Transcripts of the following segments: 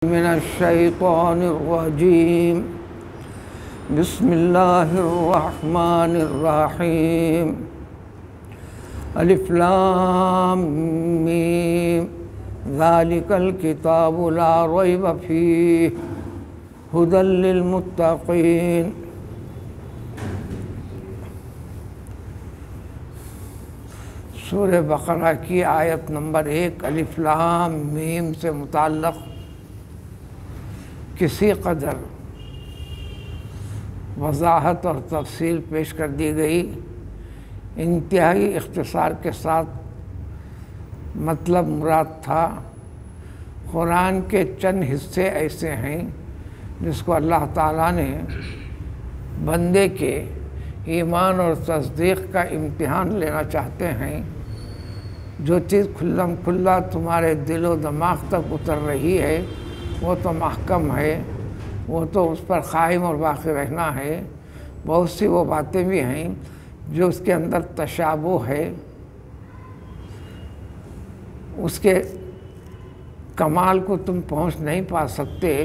من الشیطان الرجیم بسم اللہ الرحمن الرحیم الف لام میم ذالک الکتاب لا ریب فیہ ھدی للمتقین۔ سورہ بقرہ کی آیت نمبر 1 الف لام میم سے متعلق کسی قدر وضاحت اور تفصیل پیش کر دی گئی۔ انتہائی اختصار کے ساتھ مطلب مراد تھا۔ قرآن کے چند حصے ایسے ہیں جس کو اللہ تعالیٰ نے بندے کے ایمان اور تصدیق کا امتحان لینا چاہتے ہیں۔ جو چیز کھلم کھلا تمہارے دل و دماغ تک اتر رہی ہے وہ تو محکم ہے، وہ تو اس پر قائم اور باقی رہنا ہے۔ بہت سی وہ باتیں بھی ہیں جو اس کے اندر تشابہ ہے، اس کے کمال کو تم پہنچ نہیں پا سکتے،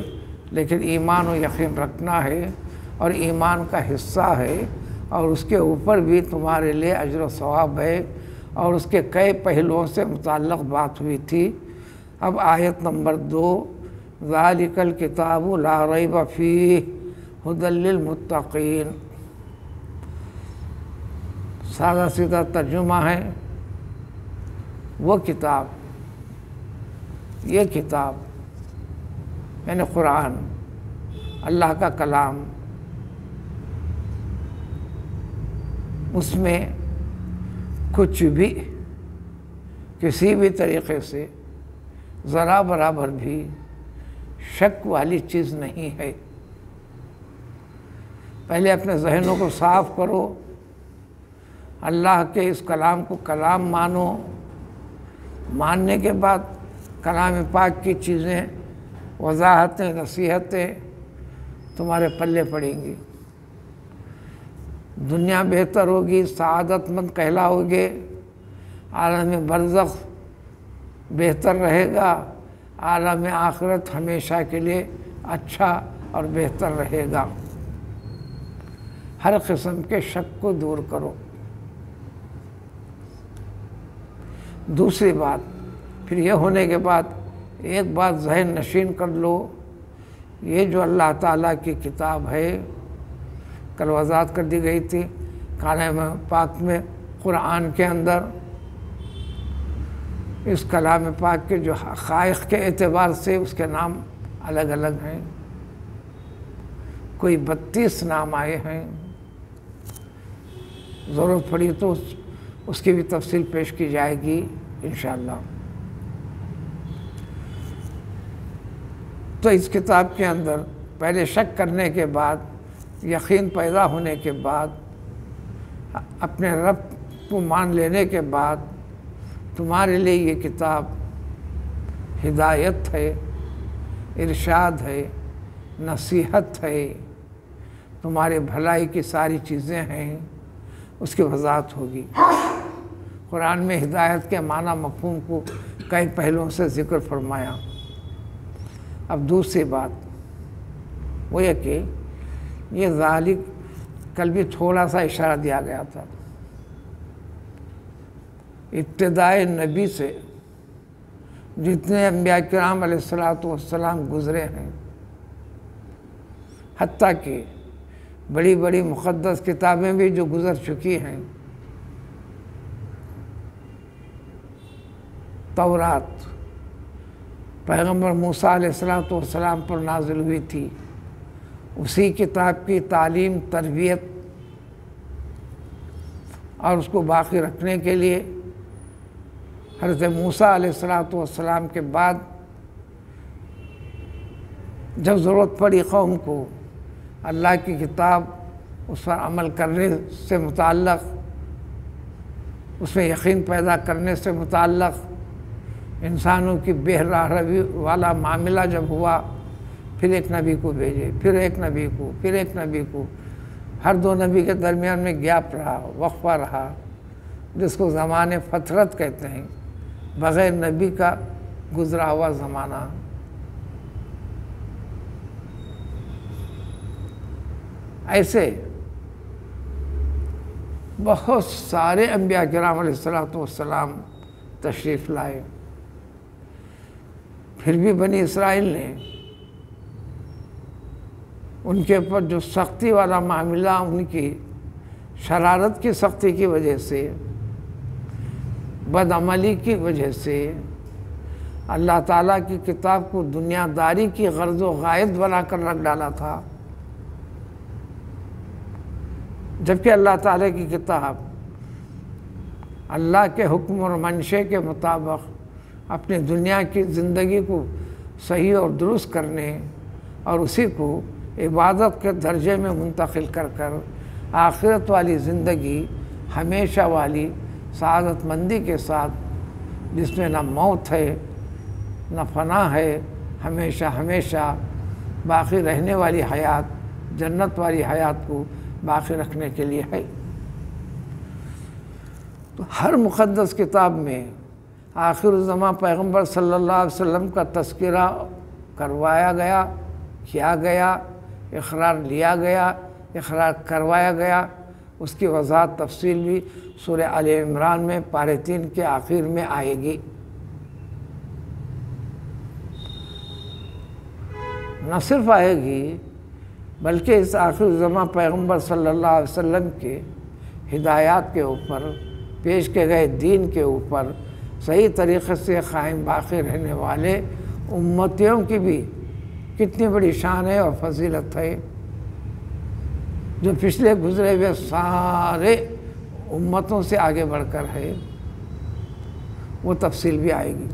لیکن ایمان و یقین رکھنا ہے اور ایمان کا حصہ ہے، اور اس کے اوپر بھی تمہارے لیے اجر و ثواب ہے، اور اس کے کئی پہلوؤں سے متعلق بات ہوئی تھی۔ اب آیت نمبر 2 ذالک الکتاب لا ریب فیہ ھدی للمتقین، سادہ سیدھا ترجمہ ہے وہ کتاب، یہ کتاب یعنی قرآن، اللہ کا کلام، اس میں کچھ بھی کسی بھی طریقے سے ذرا برابر بھی شک والی چیز نہیں ہے۔ پہلے اپنے ذہنوں کو صاف کرو، اللہ کے اس کلام کو کلام مانو، ماننے کے بعد کلام پاک کی چیزیں، وضاحتیں، نصیحتیں تمہارے پلے پڑیں گی، دنیا بہتر ہوگی، سعادت مند کہلاؤ گے، عالم برزخ بہتر رہے گا، عالم آخرت ہمیشہ کے لیے اچھا اور بہتر رہے گا۔ ہر قسم کے شک کو دور کرو۔ دوسری بات، پھر یہ ہونے کے بعد ایک بات ذہن نشین کر لو، یہ جو اللہ تعالیٰ کی کتاب ہے، کل وضاحت کر دی گئی تھی کلام پاک میں، قرآن کے اندر اس کلام پاک کے جو حقائق کے اعتبار سے اس کے نام الگ الگ ہیں، کوئی 32 نام آئے ہیں، ضرورت پڑی تو اس کی بھی تفصیل پیش کی جائے گی انشاءاللہ۔ تو اس کتاب کے اندر پہلے شک کرنے کے بعد، یقین پیدا ہونے کے بعد، اپنے رب کو مان لینے کے بعد، تمہارے لیے یہ کتاب ہدایت ہے، ارشاد ہے، نصیحت ہے، تمہارے بھلائی کی ساری چیزیں ہیں، اس کی وضاحت ہوگی۔ قرآن میں ہدایت کے معنی مفہوم کو کئی پہلوؤں سے ذکر فرمایا۔ اب دوسری بات وہ یہ کہ یہ ذالک، کل بھی تھوڑا سا اشارہ دیا گیا تھا، ابتدائے نبی سے جتنے انبیاء کرام علیہ السلام گزرے ہیں، حتیٰ کہ بڑی بڑی مقدس کتابیں بھی جو گزر چکی ہیں، تورات پیغمبر موسیٰ علیہ السلام پر نازل ہوئی تھی، اسی کتاب کی تعلیم، تربیت اور اس کو باقی رکھنے کے لیے حضرت موسیٰ علیہ السلام کے بعد جب ضرورت پڑی قوم کو اللہ کی کتاب، اس پر عمل کرنے سے متعلق، اس میں یقین پیدا کرنے سے متعلق، انسانوں کی بے راہ روی والا معاملہ جب ہوا، پھر ایک نبی کو بھیجے، پھر ایک نبی کو، پھر ایک نبی کو، ہر 2 نبی کے درمیان میں گیپ رہا، وقفہ رہا، جس کو زمانے فترت کہتے ہیں، بغیر نبی کا گزرا ہوا زمانہ۔ ایسے بہت سارے انبیاء کرام علیہ الصلوۃ والسلام تشریف لائے، پھر بھی بنی اسرائیل نے ان کے اوپر جو سختی والا معاملہ، ان کی شرارت کی سختی کی وجہ سے، بدعملی کی وجہ سے اللہ تعالیٰ کی کتاب کو دنیا داری کی غرض و غائد بنا کر رکھ ڈالا تھا، جبکہ اللہ تعالیٰ کی کتاب اللہ کے حکم اور منشے کے مطابق اپنی دنیا کی زندگی کو صحیح اور درست کرنے اور اسی کو عبادت کے درجے میں منتقل کر کر آخرت والی زندگی ہمیشہ والی سعادت مندی کے ساتھ، جس میں نہ موت ہے نہ فنا ہے، ہمیشہ ہمیشہ باقی رہنے والی حیات، جنت والی حیات کو باقی رکھنے کے لیے ہے۔ تو ہر مقدس کتاب میں آخر الزماں پیغمبر صلی اللہ علیہ وسلم کا تذکرہ کروایا گیا، کیا گیا، اقرار لیا گیا، اقرار کروایا گیا۔ اس کی وضاحت تفصیل بھی سورہ آل عمران میں پارے 3 کے آخر میں آئے گی۔ نہ صرف آئے گی بلکہ اس آخر الزماں پیغمبر صلی اللہ علیہ وسلم کے ہدایات کے اوپر، پیش کے گئے دین کے اوپر صحیح طریقے سے قائم باقی رہنے والے امتیوں کی بھی کتنی بڑی شان ہے اور فضیلت ہے، جو پچھلے گزرے ہوئے سارے امتوں سے آگے بڑھ کر ہے، وہ تفصیل بھی آئے گی۔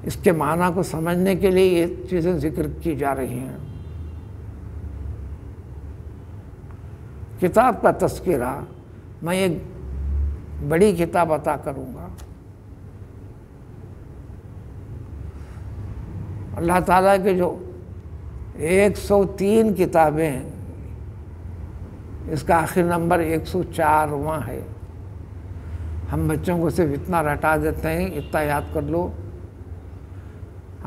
اس کے معنی کو سمجھنے کے لیے یہ چیزیں ذکر کی جا رہی ہیں۔ کتاب کا تذکرہ میں ایک بڑی کتاب عطا کروں گا۔ اللہ تعالیٰ کے جو 103 کتابیں ہیں، اس کا آخر نمبر 104واں ہے۔ ہم بچوں کو صرف اتنا رٹا دیتے ہیں، اتنا یاد کر لو۔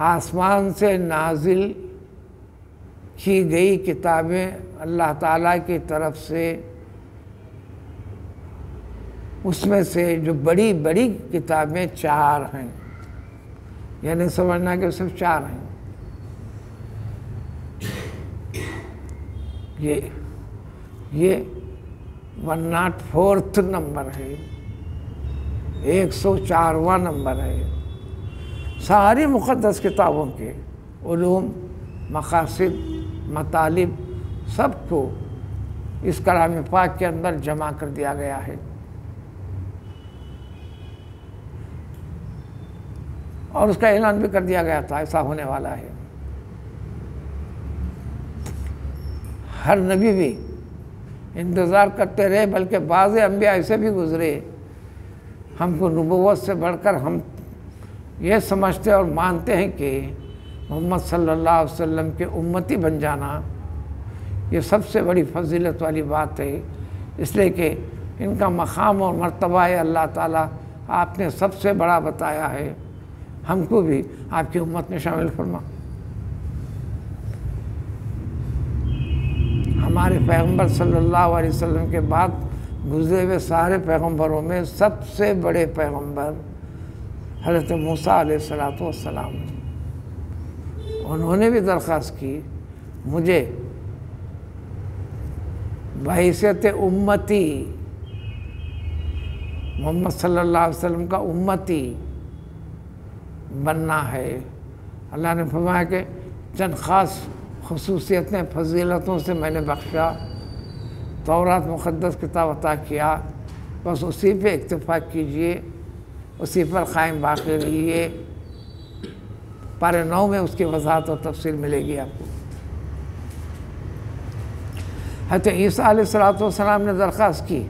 آسمان سے نازل کی گئی کتابیں اللہ تعالیٰ کی طرف سے، اس میں سے جو بڑی بڑی کتابیں 4 ہیں، یعنی سمجھنا کہ صرف 4 ہیں۔ یہ 104 نمبر ہے، 104واں نمبر ہے۔ ساری مقدس کتابوں کے علوم، مقاصد، مطالب سب کو اس کلام پاک کے اندر جمع کر دیا گیا ہے۔ اور اس کا اعلان بھی کر دیا گیا تھا ایسا ہونے والا ہے۔ ہر نبی بھی انتظار کرتے رہے، بلکہ بعض انبیاء ایسے بھی گزرے، ہم کو نبوت سے بڑھ کر ہم یہ سمجھتے اور مانتے ہیں کہ محمد صلی اللہ علیہ وسلم کے امتی بن جانا یہ سب سے بڑی فضیلت والی بات ہے، اس لیے کہ ان کا مقام اور مرتبہ ہے اللہ تعالیٰ آپ نے سب سے بڑا بتایا ہے۔ ہم کو بھی آپ کی امت میں شامل فرما۔ ہمارے پیغمبر صلی اللہ علیہ وسلم کے بعد گزرے ہوئے سارے پیغمبروں میں سب سے بڑے پیغمبر حضرت موسیٰ علیہ السلام، انہوں نے بھی درخواست کی، مجھے بحیثیت امتی، محمد صلی اللہ علیہ وسلم کا امتی بننا ہے۔ اللہ نے فرمایا کہ چند خاص خصوصیتیں، فضیلتوں سے میں نے بخشا، تورات مقدس کتاب عطا کیا، بس اسی پہ اکتفا کیجئے، اسی پر قائم باقی رہیے۔ پارے 9 میں اس کی وضاحت اور تفصیل ملے گی آپ کو۔ حضرت عیسیٰ علیہ السلام نے درخواست کی،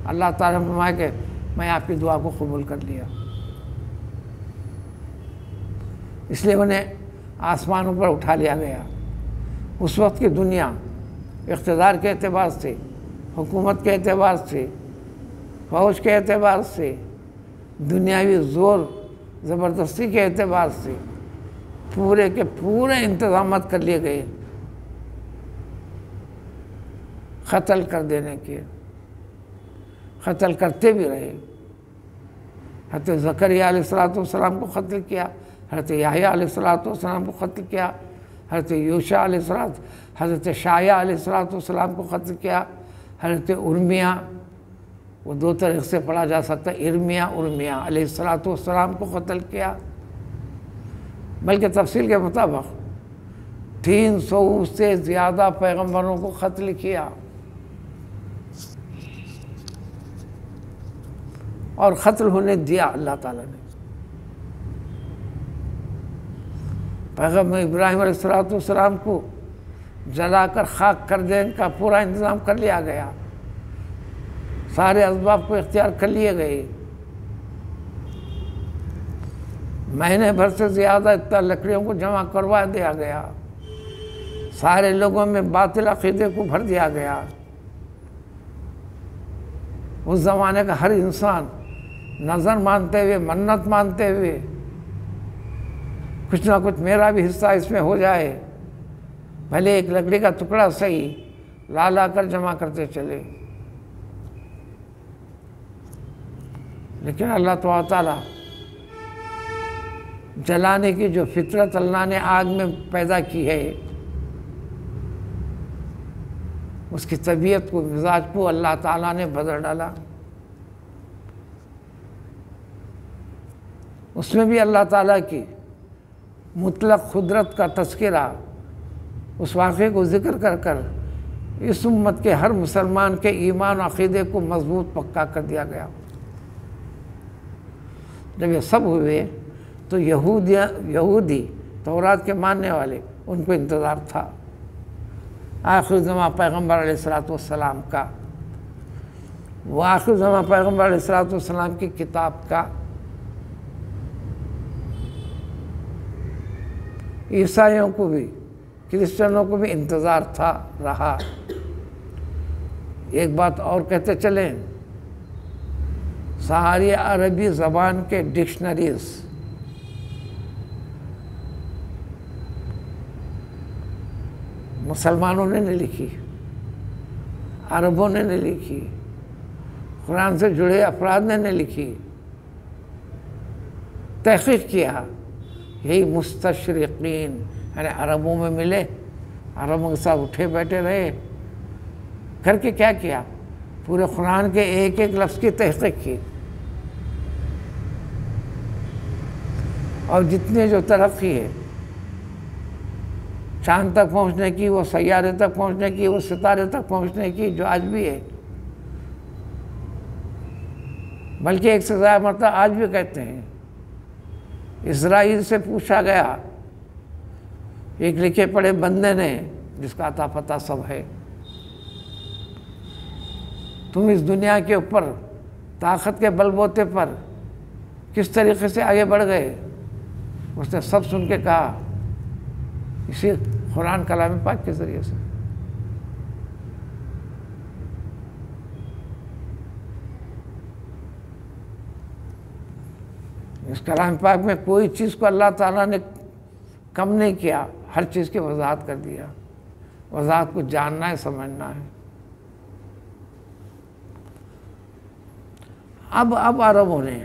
اللہ تعالیٰ نے فرمایا کہ میں آپ کی دعا کو قبول کر لیا، اس لیے انہیں آسمانوں پر اٹھا لیا گیا۔ اس وقت کی دنیا اقتدار کے اعتبار سے، حکومت کے اعتبار سے، فوج کے اعتبار سے، دنیاوی زور زبردستی کے اعتبار سے پورے کے پورے انتظامات کر لیے گئے قتل کر دینے کے، قتل کرتے بھی رہے۔ حضرت زکریا علیہ السلام کو قتل کیا، حضرت یحییٰ علیہ السلام کو قتل کیا، حضرت یوشع علیہ السلام، حضرت شعیہ علیہ السلام کو قتل کیا، حضرت ارمیہ، وہ دو طریقے سے پڑھا جا سکتا ہے، ارمیہ علیہ السلام کو قتل کیا، بلکہ تفصیل کے مطابق 300 سے زیادہ پیغمبروں کو قتل کیا، اور قتل ہونے دیا اللہ تعالیٰ نے۔ پیغمبر ابراہیم علیہ السلام کو جلا کر خاک کر دینے کا پورا انتظام کر لیا گیا، سارے اسباب کو اختیار کر لیے گئے، مہینے بھر سے زیادہ اتنا لکڑیوں کو جمع کروا دیا گیا، سارے لوگوں میں باطل عقیدے کو بھر دیا گیا۔ اس زمانے کا ہر انسان نظر مانتے ہوئے، منت مانتے ہوئے، کچھ نہ کچھ میرا بھی حصہ اس میں ہو جائے، بھلے ایک لکڑی کا ٹکڑا صحیح، لا کر جمع کرتے چلے۔ لیکن اللہ تعالیٰ جلانے کی جو فطرت اللہ نے آگ میں پیدا کی ہے، اس کی طبیعت کو، مزاج کو اللہ تعالیٰ نے بدل ڈالا۔ اس میں بھی اللہ تعالیٰ کی مطلق قدرت کا تذکرہ، اس واقعے کو ذکر کر کر اس امت کے ہر مسلمان کے ایمان و عقیدے کو مضبوط پکا کر دیا گیا۔ جب یہ سب ہوئے تو یہودی تورات کے ماننے والے، ان کو انتظار تھا آخر زمان پیغمبر علیہ السلام کا، وہ آخر زمان پیغمبر علیہ السلام کی کتاب کا۔ عیسائیوں کو بھی، کرسچنوں کو بھی انتظار تھا، رہا۔ ایک بات اور کہتے چلیں، ساری عربی زبان کے ڈکشنریز مسلمانوں نے نہیں لکھی، عربوں نے نہیں لکھی، قرآن سے جڑے افراد نے نہیں لکھی، تحقیق کیا یہی مستشرقین، یعنی عربوں میں ملے، عربوں کے ساتھ اٹھے بیٹھے رہے، کر کے کیا کیا، پورے قرآن کے ایک ایک لفظ کی تحقیق کی، اور جتنے جو ترقی ہے چاند تک پہنچنے کی، وہ سیارے تک پہنچنے کی، وہ ستارے تک پہنچنے کی، جو آج بھی ہے، بلکہ ایک سے زیادہ مرتبہ آج بھی کہتے ہیں۔ اسرائیل سے پوچھا گیا، ایک لکھے پڑھے بندے نے، جس کا عطا پتہ سب ہے، تم اس دنیا کے اوپر طاقت کے بل بوتے پر کس طریقے سے آگے بڑھ گئے؟ اس نے سب سن کے کہا، اسی قرآن کلام پاک کے ذریعے سے۔ اس کلام پاک میں کوئی چیز کو اللہ تعالیٰ نے کم نہیں کیا، ہر چیز کی وضاحت کر دیا۔ وضاحت کو جاننا ہے، سمجھنا ہے۔ اب عربوں نے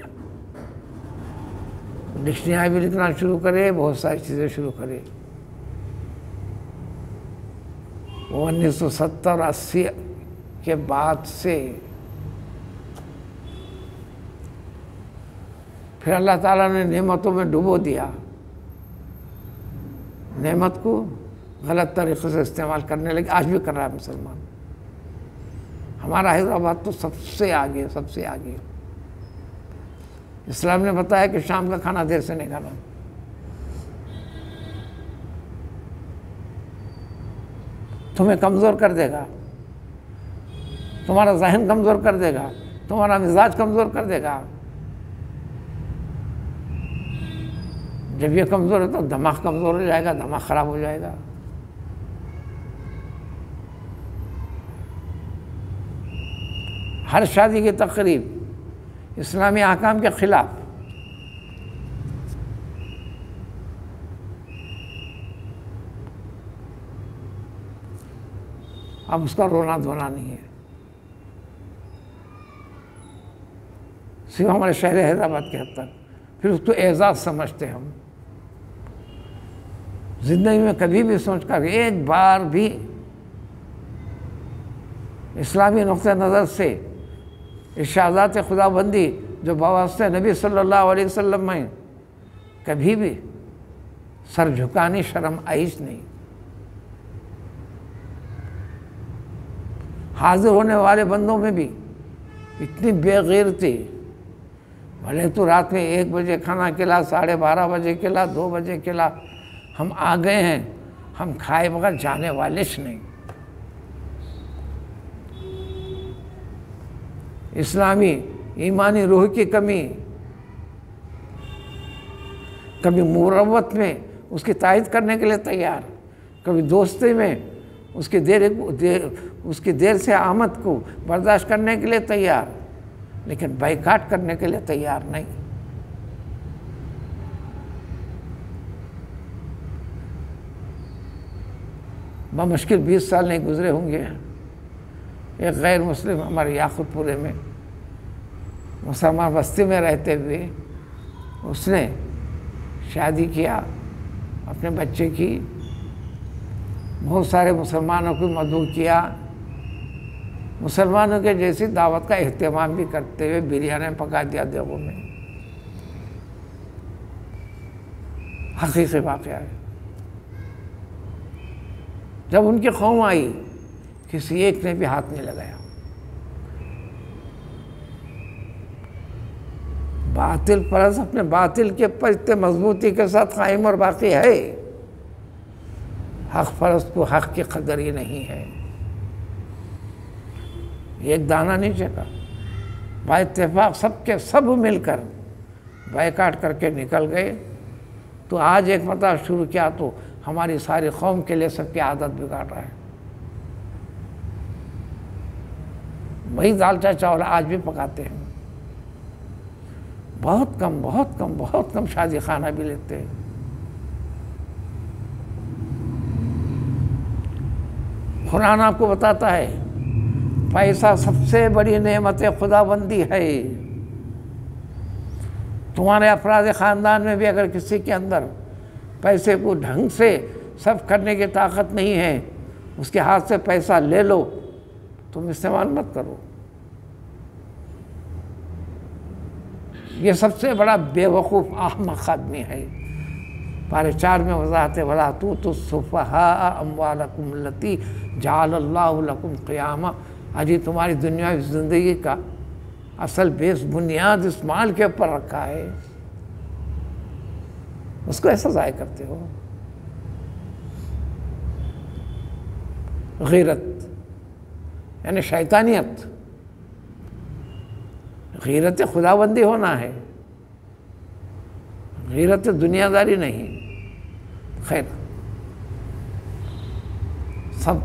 ڈکشنری بھی لکھنا شروع کرے، بہت ساری چیزیں شروع کرے۔ 1970-80 کے بعد سے پھر اللہ تعالیٰ نے نعمتوں میں ڈبو دیا، نعمت کو غلط طریقے سے استعمال کرنے لگے، آج بھی کر رہا ہے مسلمان۔ ہمارا حیدرآباد تو سب سے آگے، سب سے آگے۔ اسلام نے بتایا کہ شام کا کھانا دیر سے نہیں کھانا، تمہیں کمزور کر دے گا، تمہارا ذہن کمزور کر دے گا، تمہارا مزاج کمزور کر دے گا۔ جب یہ کمزور ہے تو دماغ کمزور ہو جائے گا، دماغ خراب ہو جائے گا۔ ہر شادی کی تقریب اسلامی احکام کے خلاف، اب اس کا رونا دھونا نہیں ہے. صرف ہمارے شہر حیدرآباد کے حد تک. پھر اس کو اعزاز سمجھتے ہم. زندگی میں کبھی بھی سوچ کر ایک بار بھی اسلامی نقطہ نظر سے ارشادات خدا بندی جو بواسطہ نبی صلی اللہ علیہ وسلم میں کبھی بھی سر جھکانی شرم آئیش نہیں. حاضر ہونے والے بندوں میں بھی اتنی بے غیرتی. بھلے تو رات میں 1 بجے کھانا کھلا، 12:30 بجے کھلا، 2 بجے کھلا، ہم آ گئے ہیں، ہم کھائے بغیر جانے والے نہیں. اسلامی ایمانی روح کی کمی، کبھی مروت میں اس کی تائید کرنے کے لیے تیار، کبھی دوستی میں اس کی دیر سے آمد کو برداشت کرنے کے لیے تیار، لیکن بائیکاٹ کرنے کے لیے تیار نہیں. بمشکل 20 سال نہیں گزرے ہوں گے، ایک غیر مسلم ہمارے یاقوت پورے میں مسلمان بستی میں رہتے ہوئے اس نے شادی کیا، اپنے بچے کی، بہت سارے مسلمانوں کو مدعو کیا، مسلمانوں کے جیسی دعوت کا اہتمام بھی کرتے ہوئے بریانی پکا دیا دیگوں میں. حقیقی واقعہ ہے. جب ان کی قوم آئی کسی ایک نے بھی ہاتھ نہیں لگایا. باطل پرست اپنے باطل کے پر اتنے مضبوطی کے ساتھ قائم اور باقی ہے، حق پرست کو حق کی قدر ہی نہیں ہے. ایک دانہ نہیں چکا، با اتفاق سب کے سب مل کر بائیکاٹ کر کے نکل گئے. تو آج ایک مرتبہ شروع کیا تو ہماری ساری قوم کے لیے سب کی عادت بگاڑ رہا ہے. وہی دالچا چاول آج بھی پکاتے ہیں، بہت کم شادی خانہ بھی لیتے ہیں. قرآن آپ کو بتاتا ہے پیسہ سب سے بڑی نعمت خدا بندی ہے. تمہارے افراد خاندان میں بھی اگر کسی کے اندر پیسے کو ڈھنگ سے صرف کرنے کی طاقت نہیں ہے، اس کے ہاتھ سے پیسہ لے لو، تم استعمال مت کرو. یہ سب سے بڑا بے وقوف احمق آدمی ہے. پارے 4 میں وضاحت ہے وَلَا تُؤْتُوا السُّفَهَاءَ أَمْوَالَكُمُ الَّتِي جَعَلَ اللَّهُ لَكُمْ قِيَامًا. آجی تمہاری دنیاوی زندگی کا اصل بیس بنیاد اس مال کے اوپر رکھا ہے، اس کو ایسا ضائع کرتے ہو. غیرت یعنی شیطانیت، غیرت خداوندی ہونا ہے، غیرت دنیا داری نہیں. خیر، سب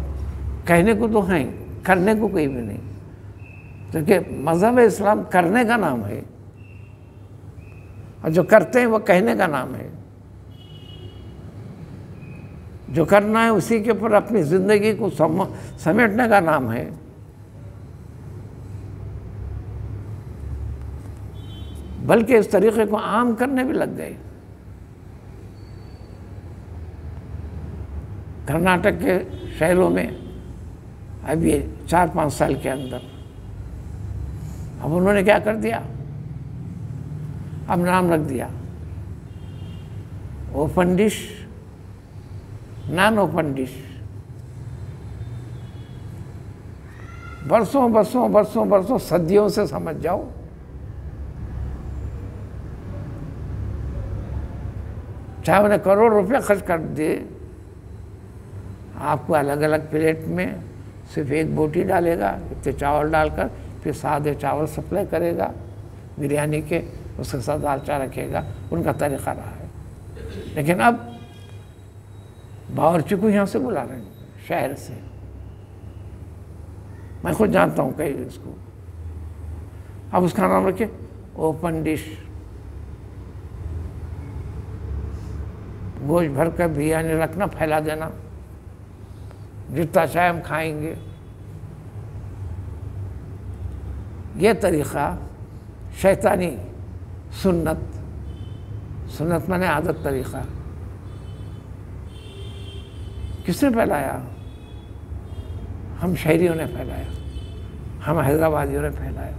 کہنے کو تو ہیں، کرنے کو کوئی بھی نہیں، کیونکہ مذہب اسلام کرنے کا نام ہے، اور جو کرتے ہیں وہ کہنے کا نام ہے. جو کرنا ہے اسی کے اوپر اپنی زندگی کو سمیٹنے کا نام ہے. بلکہ اس طریقے کو عام کرنے بھی لگ گئے. کرناٹک کے شہروں میں اب یہ 4-5 سال کے اندر اب انہوں نے کیا کر دیا، اب نام رکھ دیا open dish, naan open dish. برسوں صدیوں سے سمجھ جاؤ چاہے انہیں کروڑ روپے خرچ کر دے، آپ کو الگ الگ پلیٹ میں صرف ایک بوٹی ڈالے گا، اتنے چاول ڈال کر، پھر سادے چاول سپلائی کرے گا بریانی کے، اس کے ساتھ دال چا رکھے گا. ان کا طریقہ رہا ہے. لیکن اب باورچی کو یہاں سے بلا رہے ہیں، شہر سے. میں خود جانتا ہوں کئی اس کو. اب اس کا نام رکھے اوپن ڈش. گوشت بھر کر بریانی رکھنا، پھیلا دینا، جتنا چاہے ہم کھائیں گے. یہ طریقہ شیطانی سنت میں نے عادت طریقہ کس نے پھیلایا؟ ہم شہریوں نے پھیلایا، ہم حیدرآبادیوں نے پھیلایا۔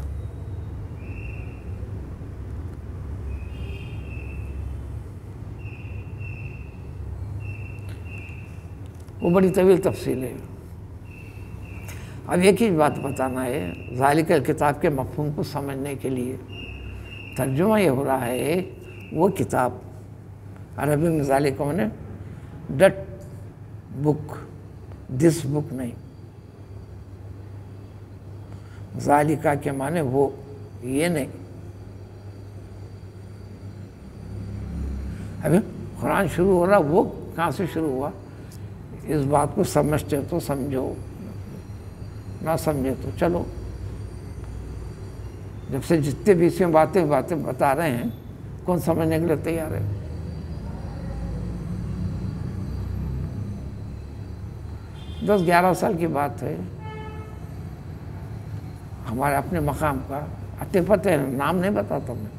وہ بڑی طویل تفصیل ہے۔ اب ایک ہی بات بتانا ہے، ذالک الکتاب کے مفہوم کو سمجھنے کے لیے ترجمہ یہ ہو رہا ہے وہ کتاب، عربی میں ذالک نے ڈٹ بک، دس بک نہیں، ذالکہ کے معنی وہ، یہ نہیں۔ ابھی قرآن شروع ہو رہا، وہ کہاں سے شروع ہوا؟ اس بات کو سمجھتے تو سمجھو، نہ سمجھے تو چلو۔ جب سے جتنے بھی اس میں باتیں بتا رہے ہیں، کون سمجھنے کے لیے تیار ہے؟ دس 11 سال کی بات ہے، ہمارے اپنے مقام کا عاطفت ہے، نام نہیں بتاتا میں،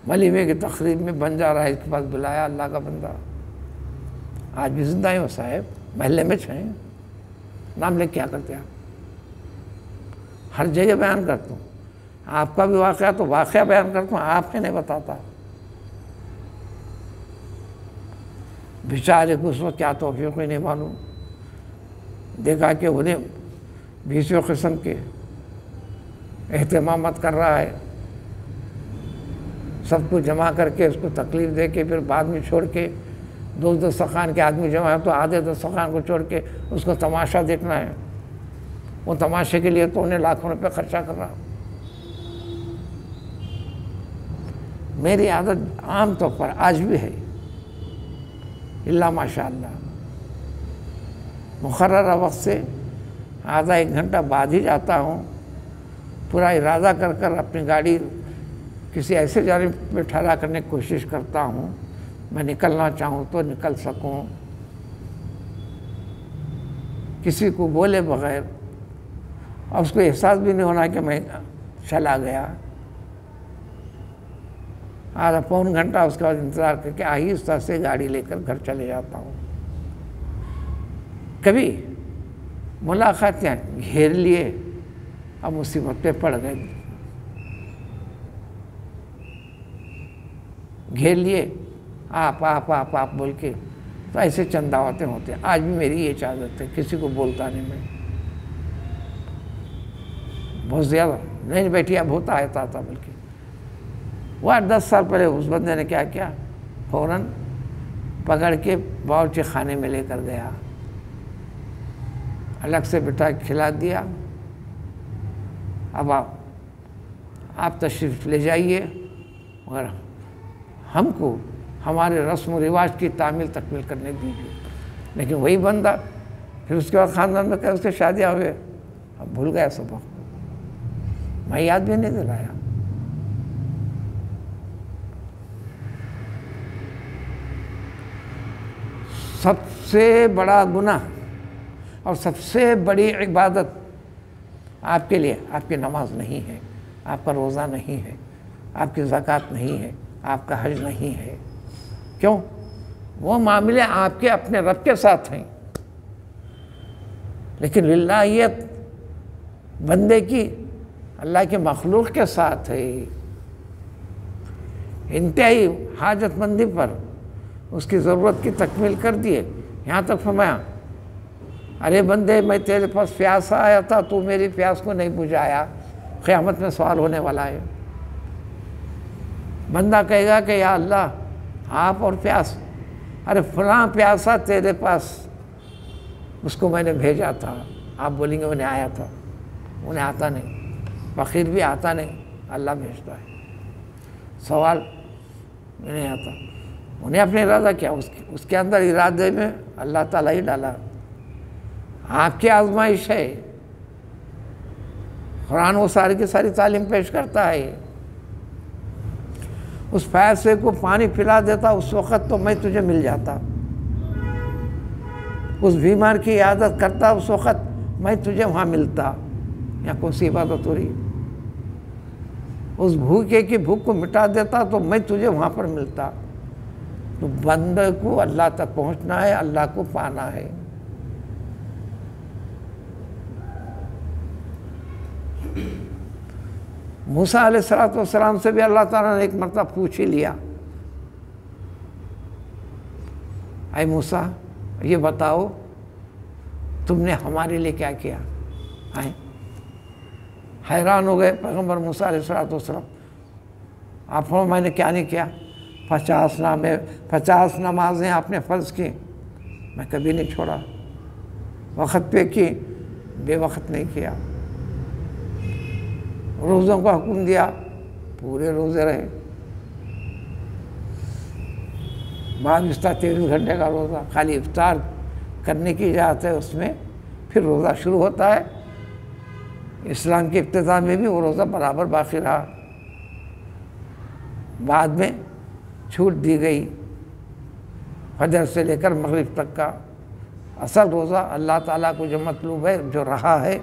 ولیمے کی تقریب میں بن جا رہا ہے، اس کے پاس بلایا اللہ کا بندہ، آج بھی زندہ ہی ہو صاحب، محلے میں چھیں، نام لے کیا کرتے آپ؟ ہر جگہ بیان کرتا ہوں، آپ کا بھی واقعہ تو واقعہ بیان کرتا ہوں، آپ کے نہیں بتاتا۔ بیچارے کو اس وقت کیا توفیق ہی نہیں معلوم، دیکھا کہ انہیں 20 قسم کے اہتمامات کر رہا ہے، سب کو جمع کر کے اس کو تکلیف دے کے پھر بعد میں چھوڑ کے، 2 دسترخوان کے آدمی جمع ہے تو آدھے دسترخوان کو چھوڑ کے اس کو تماشا دیکھنا ہے، وہ تماشے کے لیے تو انہیں لاکھوں روپے خرچہ کر رہا۔ میری عادت عام طور پر آج بھی ہے، اللہ ماشاء اللہ، مقررہ وقت سے آدھا 1 گھنٹہ بعد ہی جاتا ہوں، پورا ارادہ کر اپنی گاڑی کسی ایسے جانب پہ ٹھہرا کرنے کی کوشش کرتا ہوں، میں نکلنا چاہوں تو نکل سکوں، کسی کو بولے بغیر، اور اس کو احساس بھی نہیں ہونا کہ میں چلا گیا۔ آدھا پون گھنٹہ اس کے بعد انتظار کر کے آہستہ سے گاڑی لے کر گھر چلے جاتا ہوں۔ کبھی ملاقاتیں گھیر لیے، اب مصیبت پہ پڑ گئے، گھیر لیے، آپ بول کے، تو ایسے چند دعوتیں ہوتے ہیں۔ آج بھی میری یہ عادت ہے، کسی کو بولتا نہیں میں، بہت زیادہ نہیں بیٹھی، اب ہوتا ہے تھا بلکہ وہ 10 سال پہلے اس بندے نے کیا کیا، فوراً پکڑ کے باورچی خانے میں لے کر گیا، الگ سے بٹھا کھلا دیا، اب آپ تشریف لے جائیے، مگر ہم کو ہمارے رسم و رواج کی تعمیل تکمیل کرنے دیجیے۔ لیکن وہی بندہ پھر اس کے بعد خاندان میں کہ اس کے شادیاں ہوئے، اب بھول گیا سبق، میں یاد بھی نہیں دلایا۔ سب سے بڑا گناہ اور سب سے بڑی عبادت آپ کے لیے آپ کی نماز نہیں ہے، آپ کا روزہ نہیں ہے، آپ کی زکوٰۃ نہیں ہے، آپ کا حج نہیں ہے۔ کیوں؟ وہ معاملے آپ کے اپنے رب کے ساتھ ہیں، لیکن للہیت بندے کی اللہ کے مخلوق کے ساتھ ہے۔ انتہائی حاجت مندی پر اس کی ضرورت کی تکمیل کر دیے، یہاں تک فرمایا ارے بندے میں تیرے پاس پیاسا آیا تھا، تو میری پیاس کو نہیں بجھایا، قیامت میں سوال ہونے والا ہے۔ بندہ کہے گا کہ یا اللہ آپ اور پیاس، ارے فلاں پیاسا تیرے پاس، اس کو میں نے بھیجا تھا، آپ بولیں گے انہیں آیا تھا، انہیں آتا نہیں، فقیر بھی آتا نہیں، اللہ بھیجتا ہے۔ سوال نہیں آتا، انہیں اپنے ارادہ کیا، اس کے اندر ارادے میں اللہ تعالیٰ ہی ڈالا۔ آپ کی آزمائش ہے، قرآن وہ ساری کی ساری تعلیم پیش کرتا ہے۔ اس پیاسے کو پانی پلا دیتا اس وقت تو میں تجھے مل جاتا، اس بیمار کی عیادت کرتا اس وقت میں تجھے وہاں ملتا، یا کون سی عبادت ہو رہی ہے؟ اس بھوکے کی بھوک کو مٹا دیتا تو میں تجھے وہاں پر ملتا۔ تو بندے کو اللہ تک پہنچنا ہے، اللہ کو پانا ہے۔ موسیٰ علیہ السلام سے بھی اللہ تعالیٰ نے ایک مرتبہ پوچھ ہی لیا، اے موسیٰ یہ بتاؤ تم نے ہمارے لیے کیا کیا؟ حیران ہو گئے پیغمبر موسیٰ علیہ السلام، آپ کو میں نے کیا نہیں کیا؟ 50 نمازیں آپ نے فرض کی، میں کبھی نہیں چھوڑا، وقت پہ کی، بے وقت نہیں کیا، روزوں کو حکم دیا، پورے روزے رہے، 23 گھنٹے کا روزہ، خالی افطار کرنے کی اجازت ہے اس میں، پھر روزہ شروع ہوتا ہے۔ اسلام کے ابتداء میں بھی وہ روزہ برابر باقی رہا، بعد میں چھوٹ دی گئی، فجر سے لے کر مغرب تک کا اصل روزہ اللہ تعالیٰ کو جو مطلوب ہے، جو رہا ہے،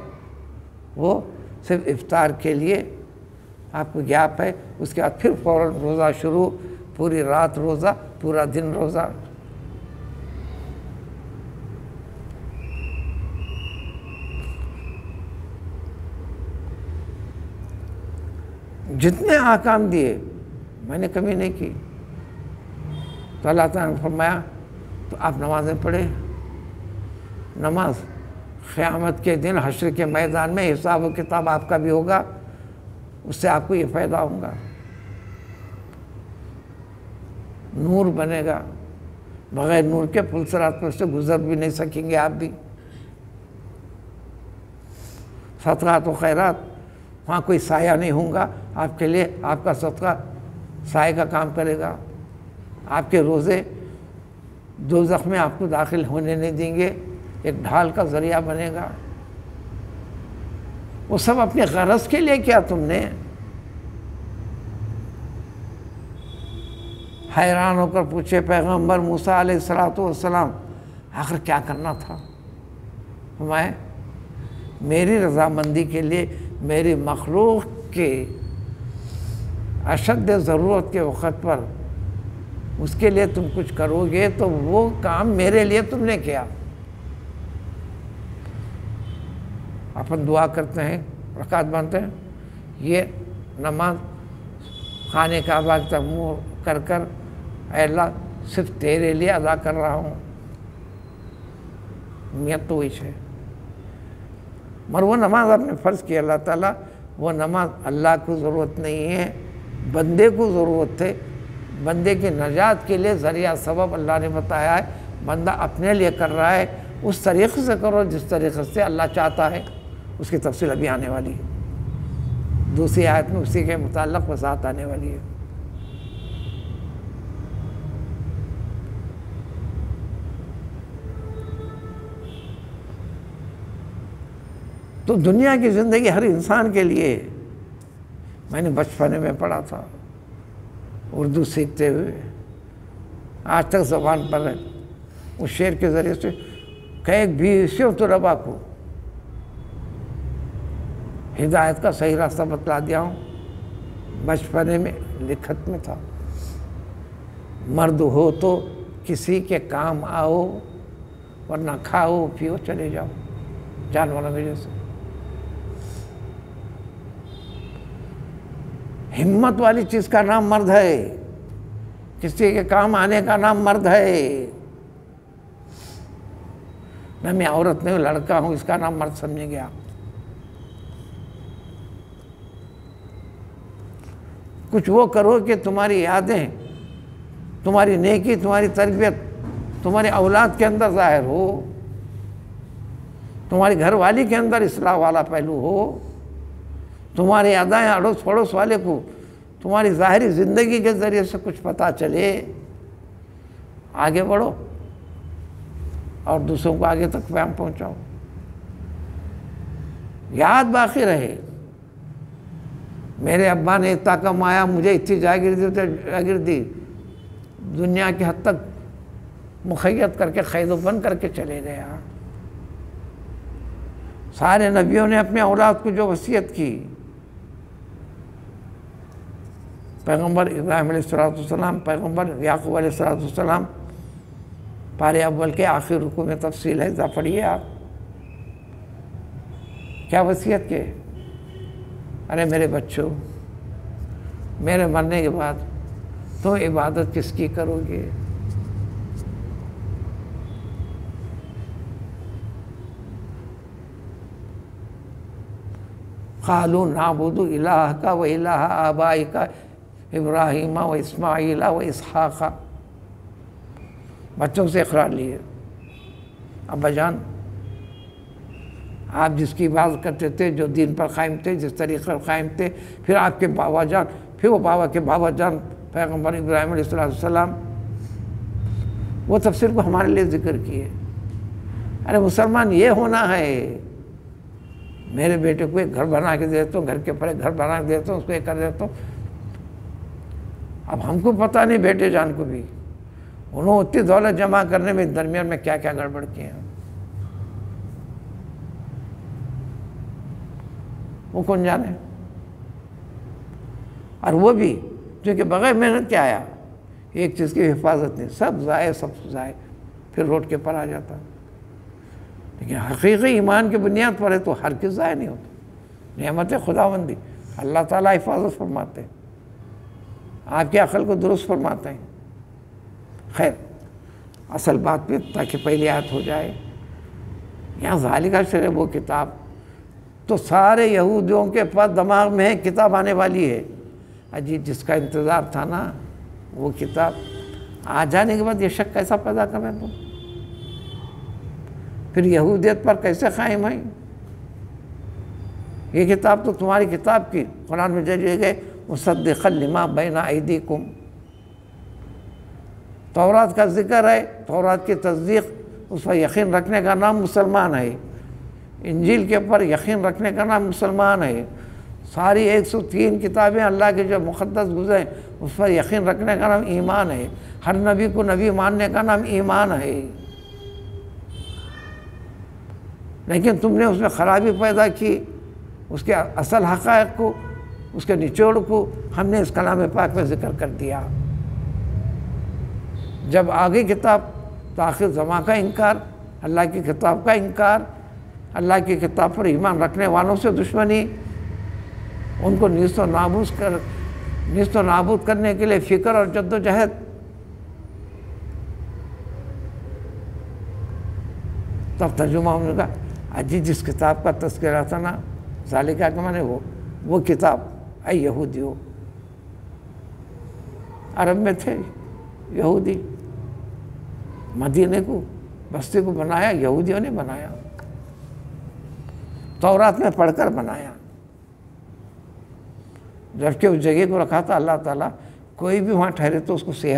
وہ صرف افطار کے لیے آپ کو گیپ ہے، اس کے بعد پھر فوراً روزہ شروع، پوری رات روزہ، پورا دن روزہ۔ جتنے احکام دیے میں نے کمی نہیں کی، تو اللہ تعالیٰ نے فرمایا تو آپ نمازیں پڑھیں۔ نماز قیامت کے دن حشر کے میدان میں حساب و کتاب آپ کا بھی ہوگا، اس سے آپ کو یہ فائدہ ہوگا، نور بنے گا، بغیر نور کے پل صراط پر سے گزر بھی نہیں سکیں گے آپ بھی۔ صدقات و خیرات، وہاں کوئی سایہ نہیں ہوگا آپ کے لیے، آپ کا صدقہ سائے کا کام کرے گا، آپ کے روزے دوزخ میں آپ کو داخل ہونے نہیں دیں گے، ایک ڈھال کا ذریعہ بنے گا۔ وہ سب اپنے غرض کے لیے کیا تم نے؟ حیران ہو کر پوچھے پیغمبر موسیٰ علیہ السلام، آخر کیا کرنا تھا؟ میں میری رضامندی کے لیے، میری مخلوق کے اشد ضرورت کے وقت پر اس کے لیے تم کچھ کرو گے تو وہ کام میرے لیے تم نے کیا۔ اپن دعا کرتے ہیں، رکعت باندھتے ہیں، یہ نماز خانے کعبہ کی طرف منہ کر کر، اے اللہ صرف تیرے لیے ادا کر رہا ہوں، نیت تو وہی ہے، مگر وہ نماز آپ نے فرض کی اللہ تعالیٰ، وہ نماز اللہ کو ضرورت نہیں ہے، بندے کو ضرورت ہے، بندے کی نجات کے لیے ذریعہ سبب اللہ نے بتایا ہے، بندہ اپنے لیے کر رہا ہے، اس طریقے سے کرو جس طریقے سے اللہ چاہتا ہے، اس کی تفصیل ابھی آنے والی ہے، دوسری آیت میں اسی کے متعلق وضاحت آنے والی ہے۔ تو دنیا کی زندگی ہر انسان کے لیے، میں نے بچپنے میں پڑھا تھا اردو سیکھتے ہوئے، آج تک زبان پر ہے، اس شعر کے ذریعے سے کہ بیسیوں تو ربا کو ہدایت کا صحیح راستہ بتلا دیا ہوں، بچپنے میں لکھت میں تھا، مرد ہو تو کسی کے کام آؤ ورنہ کھاؤ پیو چلے جاؤ، جانوروں میں جیسے۔ ہمت والی چیز کا نام مرد ہے، کسی کے کام آنے کا نام مرد ہے، میں عورت نہیں ہوں، لڑکا ہوں، اس کا نام مرد سمجھیں گے آپ۔ کچھ وہ کرو کہ تمہاری یادیں، تمہاری نیکی، تمہاری تربیت تمہاری اولاد کے اندر ظاہر ہو، تمہاری گھر والی کے اندر اصلاح والا پہلو ہو، تمہاری ادائیں اڑوس پڑوس والے کو تمہاری ظاہری زندگی کے ذریعے سے کچھ پتہ چلے، آگے بڑھو اور دوسروں کو آگے تک پیغام پہنچاؤ، یاد باقی رہے، میرے ابا نے اتنا کمایا، مجھے اتنی جاگیر دی، دنیا کی حد تک مخیت کر کے قید و بند کر کے چلے گیا، سارے نبیوں نے اپنے اولاد کو جو وصیت کی، پیغمبر ابراہیم علیہ السلام، پیغمبر یعقوب علیہ السلام، پارے اول کے آخر رکوع میں تفصیل ہے، ذرا پڑھیے آپ کیا وصیت کے، ارے میرے بچوں، میرے مرنے کے بعد تم عبادت کس کی کرو گے؟ قالوا نعبد الہک و الہ آبائک ابراہیم و اسماعیل و اسحاق، بچوں سے اقرار لیے، ابا جان آپ جس کی عبادت کرتے تھے، جو دین پر قائم تھے، جس طریقے پر قائم تھے، پھر آپ کے بابا جان، پھر وہ بابا کے بابا جان پیغمبر ابراہیم علیہ السلام، وہ تفسیر کو ہمارے لیے ذکر کیے۔ ارے مسلمان یہ ہونا ہے، میرے بیٹے کو ایک گھر بنا کے دیتا ہوں، گھر کے اوپر ایک گھر بنا کے دیتا ہوں، اس کو ایک کر دیتا ہوں۔ اب ہم کو پتہ نہیں بیٹے جان کو بھی، انہوں اتنی دولت جمع کرنے میں درمیان میں کیا کیا گڑبڑ کیے ہیں، وہ کون جانے۔ اور وہ بھی جو کہ بغیر محنت کے آیا، ایک چیز کی حفاظت نہیں، سب ضائع، پھر روڈ کے پر آ جاتا۔ لیکن حقیقی ایمان کی بنیاد پر ہے تو ہرگز ضائع نہیں ہوتا، نعمت خداوندی اللہ تعالیٰ حفاظت فرماتے ہیں، آپ کی عقل کو درست فرماتے ہیں۔ خیر، اصل بات پہ تاکہ پہلی آیت ہو جائے، یہاں ذالک شرع وہ کتاب، تو سارے یہودیوں کے پاس دماغ میں ہے کتاب آنے والی ہے، اجی جس کا انتظار تھا نا، وہ کتاب آ جانے کے بعد یہ شک کیسا پیدا کر رہے تم؟ پھر یہودیت پر کیسے قائم ہے؟ یہ کتاب تو تمہاری کتاب کی، قرآن میں جائے گئے مصدقا لما بین ایدیکم، تورات کا ذکر ہے، تورات کی تصدیق، اس پر یقین رکھنے کا نام مسلمان ہے۔ انجیل کے اوپر یقین رکھنے کا نام مسلمان ہے۔ ساری 103 کتابیں اللہ کے جو مقدس گزرے، اس پر یقین رکھنے کا نام ایمان ہے۔ ہر نبی کو نبی ماننے کا نام ایمان ہے۔ لیکن تم نے اس میں خرابی پیدا کی، اس کے اصل حقائق کو، اس کے نچوڑ کو ہم نے اس کلام پاک میں ذکر کر دیا۔ جب آگے کتاب تو آخر زمان کا انکار، اللہ کی کتاب کا انکار، اللہ کی کتاب پر ایمان رکھنے والوں سے دشمنی، ان کو نیست و نابود کرنے کے لیے فکر اور جد و جہد۔ تب ترجمہ انہوں نے کہا اجی جس کتاب کا تذکرہ تھا نا، ذالکہ کے معنی وہ کتاب، اے یہودیو، عرب میں تھے یہودی، مدینے کو، بستی کو بنایا یہودیوں نے بنایا، تورات میں پڑھ کر بنایا، جبکہ اس جگہ کو رکھا تھا اللہ تعالیٰ، کوئی بھی وہاں ٹھہرے تو اس کو صحت